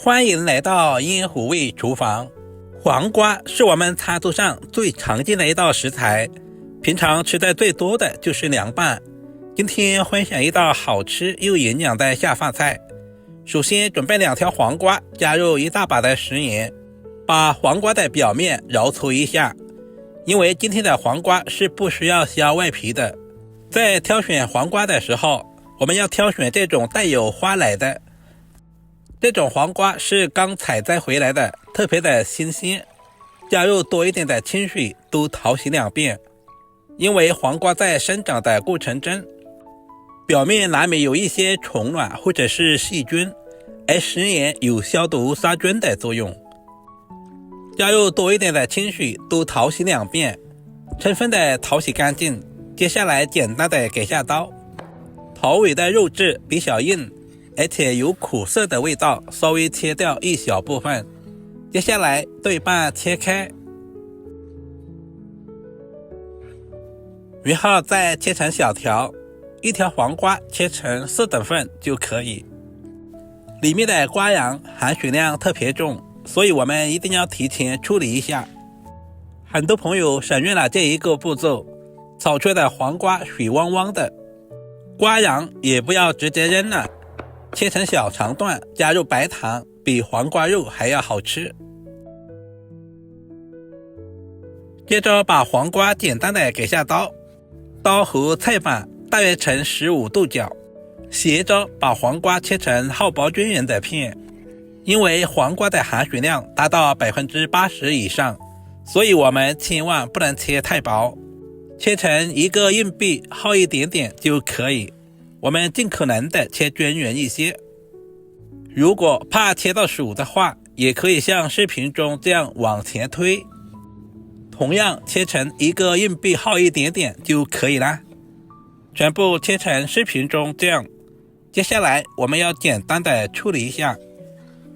欢迎来到烟虎味厨房。黄瓜是我们餐桌上最常见的一道食材，平常吃的最多的就是凉拌。今天分享一道好吃又营养的下饭菜。首先准备2条黄瓜，加入1大把的食盐，把黄瓜的表面揉搓一下。因为今天的黄瓜是不需要削外皮的。在挑选黄瓜的时候，我们要挑选这种带有花蕾的。这种黄瓜是刚采摘回来的，特别的新鲜。加入多一点的清水，都淘洗2遍。因为黄瓜在生长的过程中，表面难免有一些虫卵或者是细菌，而食盐有消毒杀菌的作用。加入多一点的清水，都淘洗2遍，充分的淘洗干净。接下来简单的给下刀，头尾的肉质比较硬，而且有苦涩的味道，稍微切掉一小部分。接下来对半切开，然后再切成小条，1条黄瓜切成4等份就可以。里面的瓜瓤含水量特别重，所以我们一定要提前处理一下。很多朋友省略了这一个步骤，炒出来的黄瓜水汪汪的，瓜瓤也不要直接扔了，切成小长段，加入白糖，比黄瓜肉还要好吃。接着把黄瓜简单的给下刀，刀和菜板大约呈15度角，斜着把黄瓜切成厚薄均匀的片。因为黄瓜的含水量达到 80% 以上，所以我们千万不能切太薄，切成1个硬币厚一点点就可以。我们尽可能的切均匀一些。如果怕切到手的话，也可以像视频中这样往前推，同样切成1个硬币厚一点点就可以啦。全部切成视频中这样。接下来我们要简单的处理一下，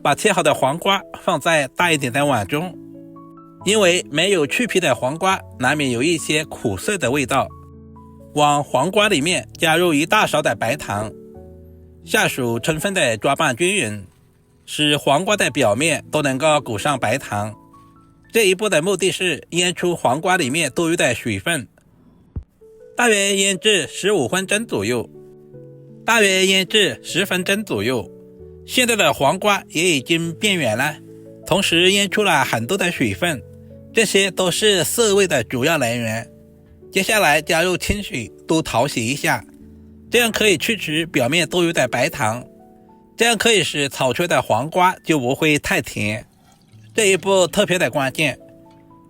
把切好的黄瓜放在大一点的碗中。因为没有去皮的黄瓜难免有一些苦涩的味道，往黄瓜里面加入1大勺的白糖，下手充分的抓拌均匀，使黄瓜的表面都能够裹上白糖。这一步的目的是腌出黄瓜里面多余的水分，大约腌制15分钟左右。10分钟左右，现在的黄瓜也已经变软了，同时腌出了很多的水分，这些都是涩味的主要来源。接下来加入清水，多淘洗一下，这样可以去除表面多余的白糖，这样可以使炒出的黄瓜就不会太甜。这一步特别的关键，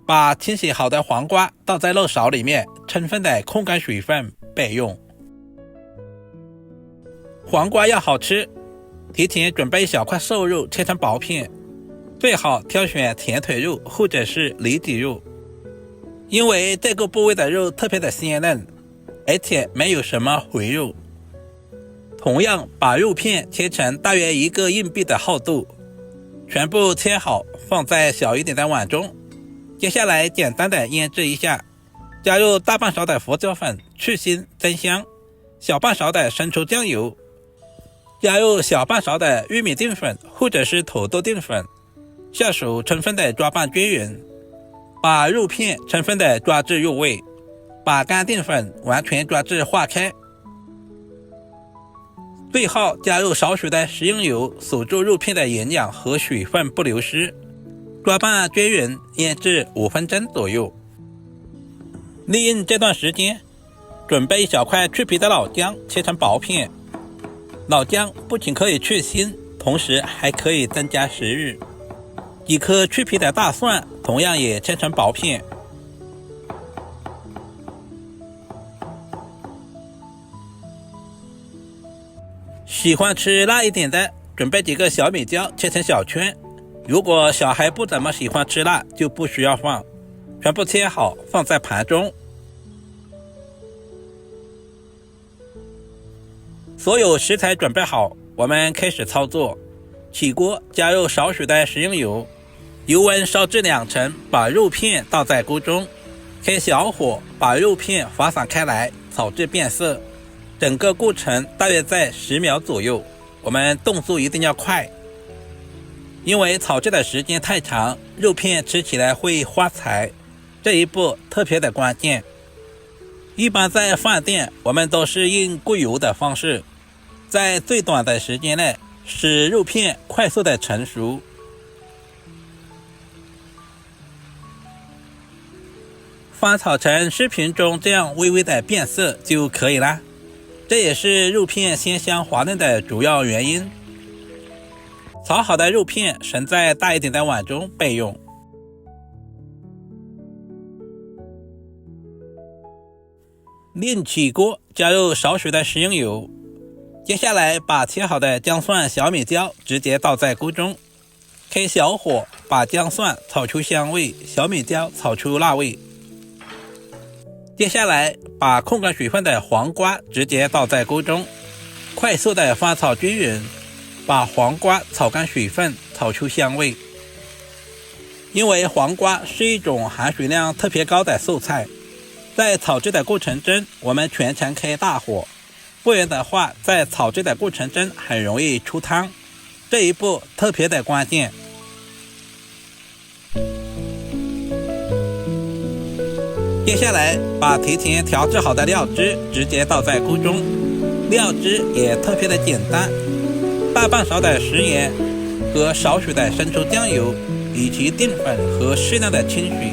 把清洗好的黄瓜倒在肉勺里面，充分的控干水分备用。黄瓜要好吃，提前准备小块瘦肉切成薄片，最好挑选甜腿肉或者是里脊肉，因为这个部位的肉特别的鲜嫩，而且没有什么肥肉。同样把肉片切成大约1个硬币的厚度，全部切好放在小一点的碗中。接下来简单的腌制一下，加入大半勺的胡椒粉去腥增香，小半勺的生抽酱油，加入小半勺的玉米淀粉或者是土豆淀粉，下手充分的抓拌均匀，把肉片充分的抓至入味，把干淀粉完全抓至化开。最后加入少许的食用油，锁住肉片的营养和水分不流失，抓拌均匀，腌制5分钟左右。利用这段时间，准备小块去皮的老姜切成薄片。老姜不仅可以去腥，同时还可以增加食欲。几颗去皮的大蒜同样也切成薄片。喜欢吃辣一点的，准备几个小米椒切成小圈。如果小孩不怎么喜欢吃辣，就不需要放。全部切好放在盘中。所有食材准备好，我们开始操作。起锅加入少许的食用油，油温烧至2成，把肉片倒在锅中，开小火把肉片发散开来，炒至变色。整个过程大约在10秒左右，我们动作一定要快。因为炒制的时间太长，肉片吃起来会发柴，这一步特别的关键。一般在饭店，我们都是用过油的方式，在最短的时间内使肉片快速的成熟。翻炒成视频中这样微微的变色就可以了，这也是肉片鲜香滑嫩的主要原因。炒好的肉片盛在大一点的碗中备用。另起锅，加入少许的食用油，接下来把切好的姜蒜、小米椒直接倒在锅中，开小火把姜蒜炒出香味，小米椒炒出辣味。接下来把控干水分的黄瓜直接倒在锅中，快速的翻炒均匀，把黄瓜炒干水分，炒出香味。因为黄瓜是一种含水量特别高的素菜，在炒制的过程中我们全程开大火，不然的话在炒制的过程中很容易出汤，这一步特别的关键。接下来把提前调制好的料汁直接倒在锅中，料汁也特别的简单，大半勺的食盐和少许的生抽酱油，以及淀粉和适量的清水。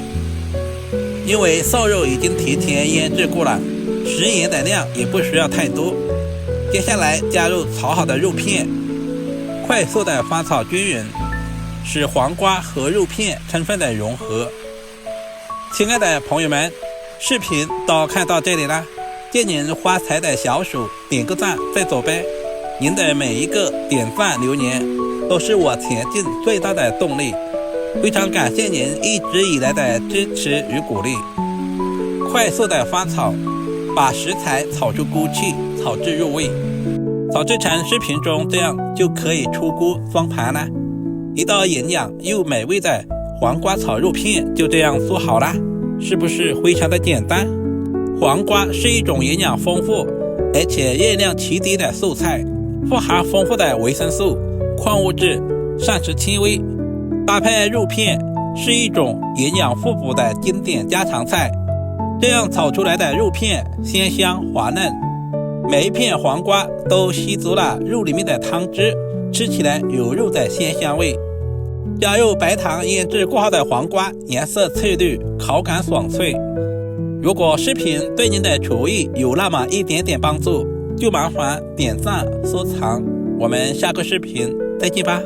因为瘦肉已经提前腌制过了，食盐的量也不需要太多。接下来加入炒好的肉片，快速的翻炒均匀，使黄瓜和肉片充分的融合。亲爱的朋友们，视频都看到这里了，借您发财的小手点个赞再走呗，您的每一个点赞留言都是我前进最大的动力，非常感谢您一直以来的支持与鼓励。快速的翻炒，把食材炒出锅气，炒至入味，炒制成视频中这样就可以出锅装盘了。一道营养又美味的黄瓜炒肉片就这样做好了，是不是非常的简单？黄瓜是一种营养丰富而且热量极低的素菜，富含丰富的维生素、矿物质、膳食纤维，搭配肉片是一种营养富足的经典家常菜。这样炒出来的肉片鲜香滑嫩，每一片黄瓜都吸足了肉里面的汤汁，吃起来有肉的鲜香味。加入白糖腌制过后的黄瓜，颜色翠绿，口感爽脆。如果视频对您的厨艺有那么一点点帮助，就麻烦点赞收藏。我们下个视频再见吧。